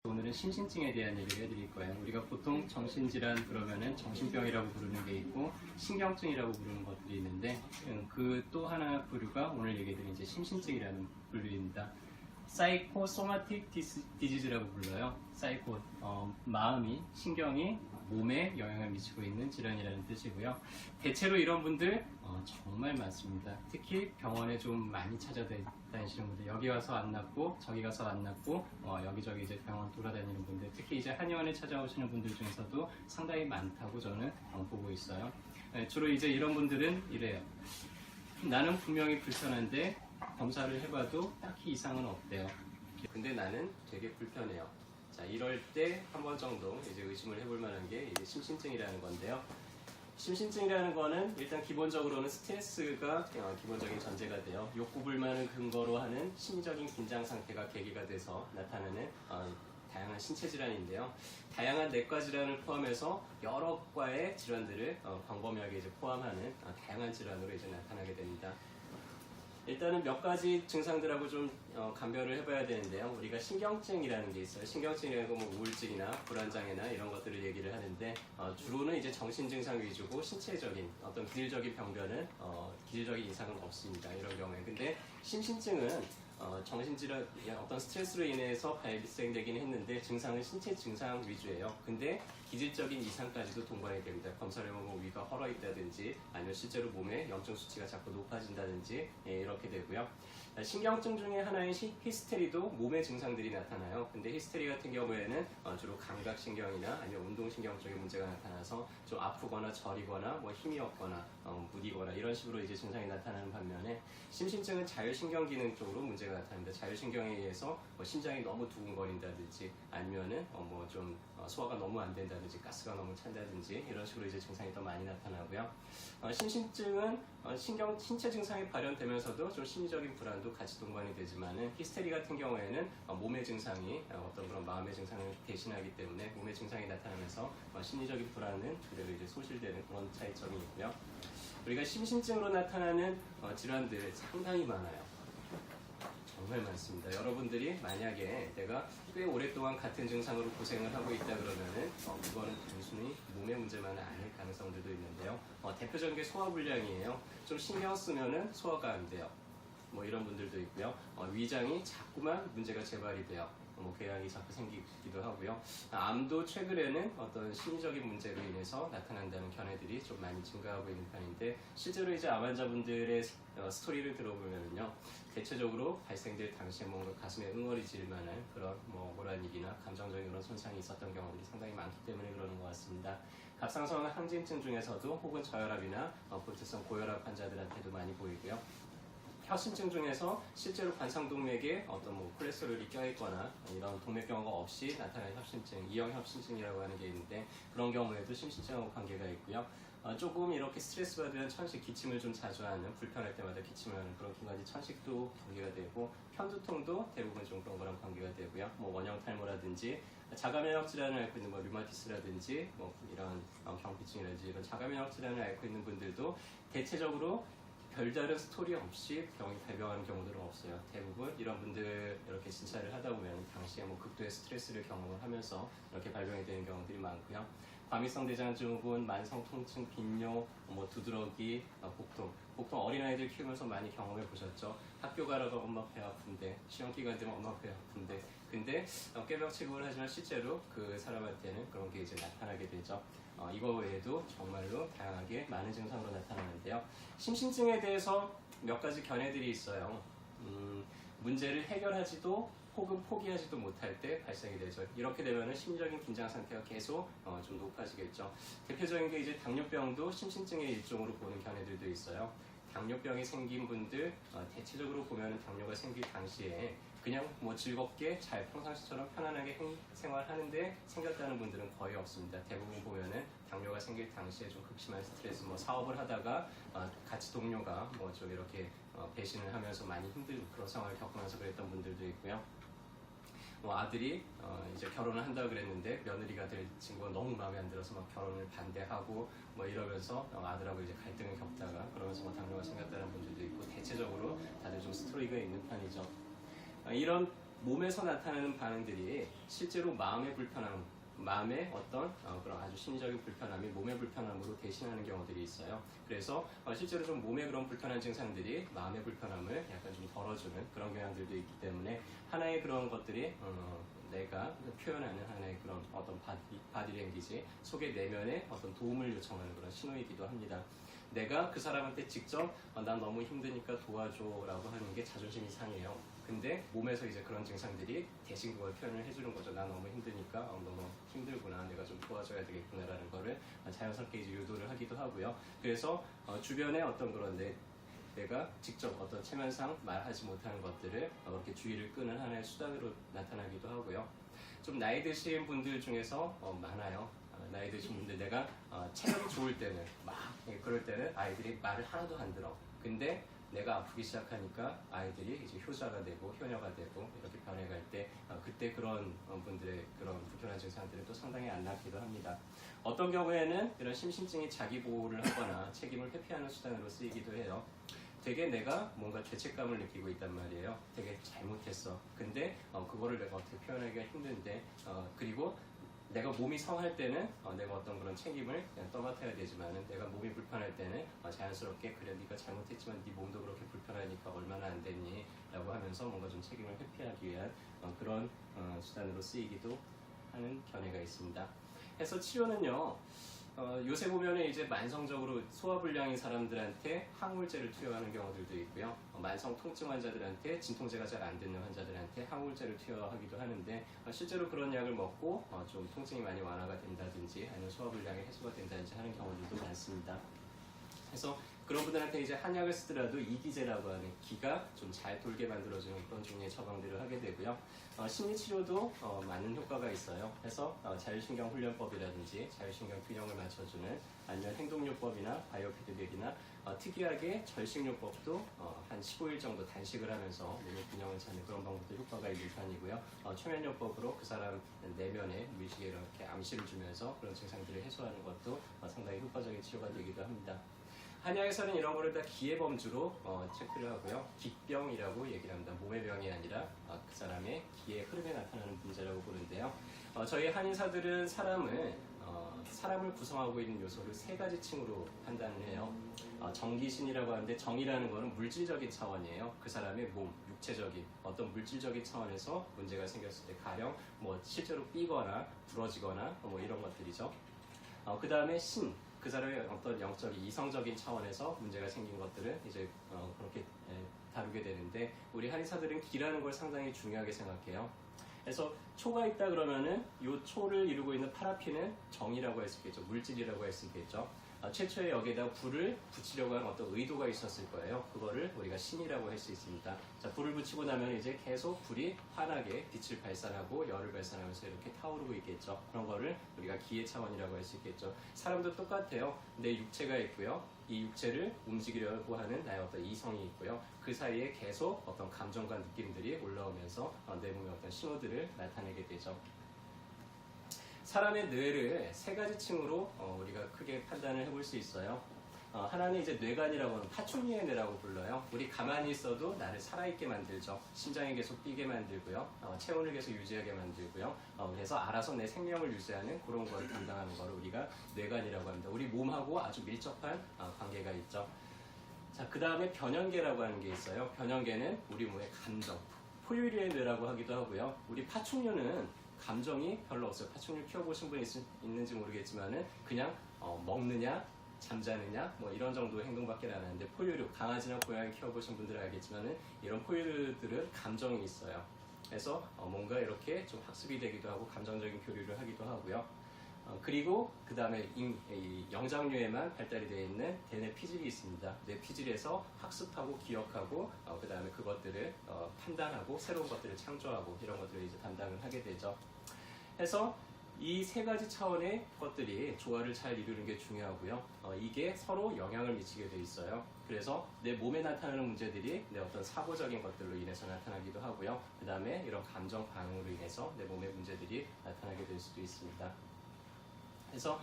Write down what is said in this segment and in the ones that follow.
오늘은 심신증에 대한 얘기를 해드릴 거예요. 우리가 보통 정신질환 그러면은 정신병이라고 부르는 게 있고 신경증이라고 부르는 것들이 있는데 그 또 하나 부류가 오늘 얘기해드린 이제 심신증이라는 분류입니다. 사이코소마틱 디지즈라고 불러요. 사이코, 마음이, 신경이 몸에 영향을 미치고 있는 질환이라는 뜻이고요. 대체로 이런 분들 정말 많습니다. 특히 병원에 좀 많이 찾아다니시는 분들, 여기 와서 안 낫고 저기 가서 안 낫고 여기저기 이제 병원 돌아다니는 분들, 특히 이제 한의원에 찾아오시는 분들 중에서도 상당히 많다고 저는 보고 있어요. 주로 이제 이런 분들은 이래요. 나는 분명히 불편한데 검사를 해봐도 딱히 이상은 없대요. 근데 나는 되게 불편해요. 자, 이럴 때 한 번 정도 이제 의심을 해볼 만한 게 이제 심신증이라는 건데요. 심신증이라는 거는 일단 기본적으로는 스트레스가 기본적인 전제가 돼요. 욕구불만을 근거로 하는 심리적인 긴장 상태가 계기가 돼서 나타나는 다양한 신체 질환인데요. 다양한 내과 질환을 포함해서 여러 과의 질환들을 광범위하게 이제 포함하는 다양한 질환으로 이제 나타나게 됩니다. 일단은 몇 가지 증상들하고 좀 감별을 해봐야 되는데요. 우리가 신경증이라는 게 있어요. 신경증이라는 건 뭐 우울증이나 불안장애나 이런 것들을 얘기를 하는데 주로는 이제 정신 증상 위주고 신체적인 어떤 기질적인 병변은 기질적인 이상은 없습니다. 이런 경우에. 근데 심신증은 정신질환, 어떤 스트레스로 인해서 발생되긴 했는데 증상은 신체 증상 위주예요. 근데 기질적인 이상까지도 동반이 됩니다. 검사를 해보면 뭐 위가 헐어 있다든지 아니면 실제로 몸에 염증 수치가 자꾸 높아진다든지 이렇게 되고요. 신경증 중에 하나인 히스테리도 몸의 증상들이 나타나요. 근데 히스테리 같은 경우에는 주로 감각신경이나 아니면 운동신경 쪽에 문제가 나타나서 좀 아프거나 저리거나 뭐 힘이 없거나 무디거나 이런 식으로 이제 증상이 나타나는 반면에 심신증은 자율신경기능 쪽으로 문제가 나타납니다. 자율신경에 의해서 뭐 심장이 너무 두근거린다든지 아니면은 뭐 좀 소화가 너무 안 된다든지 가스가 너무 찬다든지 이런 식으로 이제 증상이 더 많이 나타나고요. 심신증은 신체 증상이 발현되면서도 좀 심리적인 불안도 같이 동반이 되지만은 히스테리 같은 경우에는 몸의 증상이 어떤 그런 마음의 증상을 대신하기 때문에 몸의 증상이 나타나면서 심리적인 불안은 그대로 이제 소실되는 그런 차이점이 있고요. 우리가 심신증으로 나타나는 질환들 상당히 많아요. 정말 많습니다. 여러분들이 만약에 내가 꽤 오랫동안 같은 증상으로 고생을 하고 있다 그러면은 그거는 단순히 몸의 문제만은 아닐 가능성들도 있는데요. 대표적인 게 소화불량이에요. 좀 신경 쓰면은 소화가 안 돼요. 뭐 이런 분들도 있고요. 위장이 자꾸만 문제가 재발이 돼요. 궤양이 자꾸 생기기도 하고요. 암도 최근에는 어떤 심리적인 문제로 인해서 나타난다는 견해들이 좀 많이 증가하고 있는 편인데 실제로 이제 암 환자분들의 스토리를 들어보면요, 대체적으로 발생될 당시에 뭔가 가슴에 응어리질 만한 그런 뭐 모란일이나 감정적인 그런 손상이 있었던 경우들이 상당히 많기 때문에 그러는 것 같습니다. 갑상선 항진증 중에서도 혹은 저혈압이나 골투성 고혈압 환자들한테도 많이 보이고요. 혈신증 중에서 실제로 관상동맥에 어떤 뭐 콜레스테롤이 껴있거나 이런 동맥경화가 없이 나타나는 협신증, 이형협신증이라고 하는 게 있는데 그런 경우에도 심신증하고 관계가 있고요. 조금 이렇게 스트레스 받으면 천식, 기침을 좀 자주 하는, 불편할 때마다 기침을 하는 그런 기관지 천식도 관계가 되고 편두통도 대부분 좀 그런 거랑 관계가 되고요. 뭐 원형 탈모라든지 자가면역 질환을 앓고 있는 뭐 류마티스라든지 뭐 이런 경피증이라든지 이런 자가면역 질환을 앓고 있는 분들도 대체적으로 별다른 스토리 없이 병이 발병하는 경우들은 없어요. 대부분 이런 분들 이렇게 진찰을 하다 보면 당시에 뭐 극도의 스트레스를 경험을 하면서 이렇게 발병이 되는 경우들이 많고요. 과민성 대장증후군, 만성 통증, 빈뇨, 뭐 두드러기, 복통 어린아이들 키우면서 많이 경험해 보셨죠. 학교 가라가 엄마 배 아픈데, 시험 기간 되면 엄마 배 아픈데, 근데 꾀병 취급을 하지만 실제로 그 사람한테는 그런 게 이제 나타나게 되죠. 이거 외에도 정말로 다양하게 많은 증상으로 나타나는데요. 심신증에 대해서 몇 가지 견해들이 있어요. 문제를 해결하지도 혹은 포기하지도 못할 때 발생이 되죠. 이렇게 되면은 심리적인 긴장 상태가 계속 좀 높아지겠죠. 대표적인 게 이제 당뇨병도 심신증의 일종으로 보는 견해들도 있어요. 당뇨병이 생긴 분들 대체적으로 보면은 당뇨가 생길 당시에 그냥 뭐 즐겁게 잘 평상시처럼 편안하게 생활하는데 생겼다는 분들은 거의 없습니다. 대부분 보면은 당뇨가 생길 당시에 좀 극심한 스트레스, 뭐 사업을 하다가 같이 동료가 뭐 좀 이렇게 배신을 하면서 많이 힘든 그런 상황을 겪으면서 그랬던 분들도 있고요. 뭐 아들이 이제 결혼을 한다고 그랬는데 며느리가 될 친구가 너무 마음에 안 들어서 막 결혼을 반대하고 뭐 이러면서 아들하고 이제 갈등을 겪다가 그러면서 뭐 당뇨가 생겼다는 분들도 있고 대체적으로 다들 좀 스토리가 있는 편이죠. 이런 몸에서 나타나는 반응들이 실제로 마음의 불편함, 마음의 어떤 그런 아주 심리적인 불편함이 몸의 불편함으로 대신하는 경우들이 있어요. 그래서 실제로 좀 몸의 그런 불편한 증상들이 마음의 불편함을 약간 좀 덜어주는 그런 경향들도 있기 때문에 하나의 그런 것들이 내가 표현하는 하나의 그런 어떤 바디랭귀지 속의 내면에 어떤 도움을 요청하는 그런 신호이기도 합니다. 내가 그 사람한테 직접 난 너무 힘드니까 도와줘라고 하는 게 자존심이 상해요. 근데 몸에서 이제 그런 증상들이 대신 그걸 표현을 해주는 거죠. 난 너무 힘드니까 너무 힘들구나, 내가 좀 도와줘야 되겠구나라는 거를 자연스럽게 이제 유도를 하기도 하고요. 그래서 주변에 어떤 그런 내가 직접 어떤 체면상 말하지 못하는 것들을 그렇게 주의를 끄는 하나의 수단으로 나타나기도 하고요. 좀 나이 드신 분들 중에서 많아요. 나이 드신 분들, 내가 체력이 좋을 때는 그럴 때는 아이들이 말을 하나도 안 들어. 근데 내가 아프기 시작하니까 아이들이 이제 효자가 되고 효녀가 되고 이렇게 변해갈 때 그때 그런 분들의 그런 불편한 증상들은 또 상당히 안 낫기도 합니다. 어떤 경우에는 이런 심신증이 자기 보호를 하거나 책임을 회피하는 수단으로 쓰이기도 해요. 되게 내가 뭔가 죄책감을 느끼고 있단 말이에요. 되게 잘못했어. 근데 그거를 내가 어떻게 표현하기가 힘든데 그리고 내가 몸이 성할 때는 내가 어떤 그런 책임을 그냥 떠맡아야 되지만은 내가 몸이 불편할 때는 자연스럽게 그래 네가 잘못했지만 네 몸도 그렇게 불편하니까 얼마나 안 됐니? 라고 하면서 뭔가 좀 책임을 회피하기 위한 그런 수단으로 쓰이기도 하는 견해가 있습니다. 그래서 치료는요. 요새 보면은 이제 만성적으로 소화불량인 사람들한테 항우울제를 투여하는 경우들도 있고요. 만성 통증 환자들한테 진통제가 잘 안 되는 환자들한테 항우울제를 투여하기도 하는데 실제로 그런 약을 먹고 좀 통증이 많이 완화가 된다든지 아니면 소화불량이 해소가 된다든지 하는 경우들도 많습니다. 그래서 그런 분들한테 이제 한약을 쓰더라도 이기제라고 하는 기가 좀 잘 돌게 만들어주는 그런 종류의 처방들을 하게 되고요. 심리치료도 많은 효과가 있어요. 그래서 자율신경 훈련법이라든지 자율신경 균형을 맞춰주는 아니면 행동요법이나 바이오피드백이나 특이하게 절식요법도 한 15일 정도 단식을 하면서 몸의 균형을 찾는 그런 방법도 효과가 있는 편이고요. 초면요법으로 그 사람 내면에 무의식에 이렇게 암시를 주면서 그런 증상들을 해소하는 것도 상당히 효과적인 치료가 되기도 합니다. 한약에서는 이런 거를 다 기의 범주로 체크를 하고요. 기병이라고 얘기를 합니다. 몸의 병이 아니라 그 사람의 기의 흐름에 나타나는 문제라고 보는데요. 저희 한의사들은 사람을 구성하고 있는 요소를 세 가지 층으로 판단을 해요. 정기신이라고 하는데 정이라는 거는 물질적인 차원이에요. 그 사람의 몸, 육체적인 어떤 물질적인 차원에서 문제가 생겼을 때 가령 실제로 삐거나 부러지거나 이런 것들이죠. 그 다음에 신, 그 사람의 어떤 영적인 이성적인 차원에서 문제가 생긴 것들을 이제 그렇게 다루게 되는데 우리 한의사들은 기라는 걸 상당히 중요하게 생각해요. 그래서 초가 있다 그러면은 이 초를 이루고 있는 파라핀은 정이라고 할 수 있겠죠. 물질이라고 할 수 있겠죠. 최초에 여기에다 불을 붙이려고 하는 어떤 의도가 있었을 거예요. 그거를 우리가 신이라고 할 수 있습니다. 자, 불을 붙이고 나면 이제 계속 불이 환하게 빛을 발산하고 열을 발산하면서 이렇게 타오르고 있겠죠. 그런 거를 우리가 기의 차원이라고 할 수 있겠죠. 사람도 똑같아요. 내 육체가 있고요. 이 육체를 움직이려고 하는 나의 어떤 이성이 있고요. 그 사이에 계속 어떤 감정과 느낌들이 올라오면서 내 몸의 어떤 신호들을 나타내게 되죠. 사람의 뇌를 세 가지 층으로 우리가 크게 판단을 해볼 수 있어요. 하나는 이제 뇌관이라고 하는 파충류의 뇌라고 불러요. 우리 가만히 있어도 나를 살아있게 만들죠. 심장이 계속 뛰게 만들고요. 체온을 계속 유지하게 만들고요. 그래서 알아서 내 생명을 유지하는 그런 걸 담당하는 걸 우리가 뇌관이라고 합니다. 우리 몸하고 아주 밀접한 관계가 있죠. 자, 그 다음에 변연계라고 하는 게 있어요. 변연계는 우리 몸의 감정, 포유류의 뇌라고 하기도 하고요. 우리 파충류는 감정이 별로 없어요. 파충류 키워보신 분 있는지 모르겠지만은 그냥 먹느냐, 잠자느냐, 이런 정도의 행동밖에 안 하는데 포유류, 강아지나 고양이 키워보신 분들은 알겠지만은 이런 포유류들은 감정이 있어요. 그래서 뭔가 이렇게 좀 학습이 되기도 하고 감정적인 교류를 하기도 하고요. 그리고 그 다음에 영장류에만 발달이 되어 있는 대뇌 피질이 있습니다. 뇌 피질에서 학습하고 기억하고 그 다음에 그것들을 판단하고 새로운 것들을 창조하고 이런 것들을 이제 담당을 하게 되죠. 그래서 이 세 가지 차원의 것들이 조화를 잘 이루는 게 중요하고요. 이게 서로 영향을 미치게 돼 있어요. 그래서 내 몸에 나타나는 문제들이 내 어떤 사고적인 것들로 인해서 나타나기도 하고요. 그 다음에 이런 감정 반응으로 인해서 내 몸의 문제들이 나타나게 될 수도 있습니다. 그래서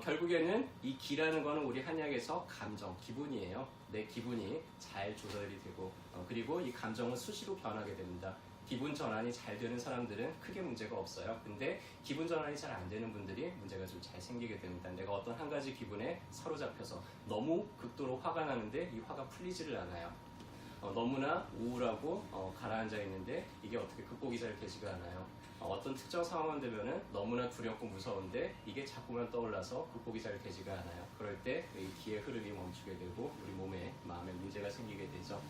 결국에는 이 기라는 거는 우리 한약에서 감정, 기분이에요. 내 기분이 잘 조절이 되고 그리고 이 감정은 수시로 변하게 됩니다. 기분 전환이 잘 되는 사람들은 크게 문제가 없어요. 근데 기분 전환이 잘 안 되는 분들이 문제가 좀 잘 생기게 됩니다. 내가 어떤 한 가지 기분에 사로잡혀서 너무 극도로 화가 나는데 이 화가 풀리지를 않아요. 너무나 우울하고 가라앉아 있는데 이게 어떻게 극복이 잘 되지가 않아요. 어떤 특정 상황만 되면은 너무나 두렵고 무서운데 이게 자꾸만 떠올라서 극복이 잘 되지가 않아요. 그럴 때 이 기의 흐름이 멈추게 되고 우리 몸에 마음에 문제가 생기게 되죠.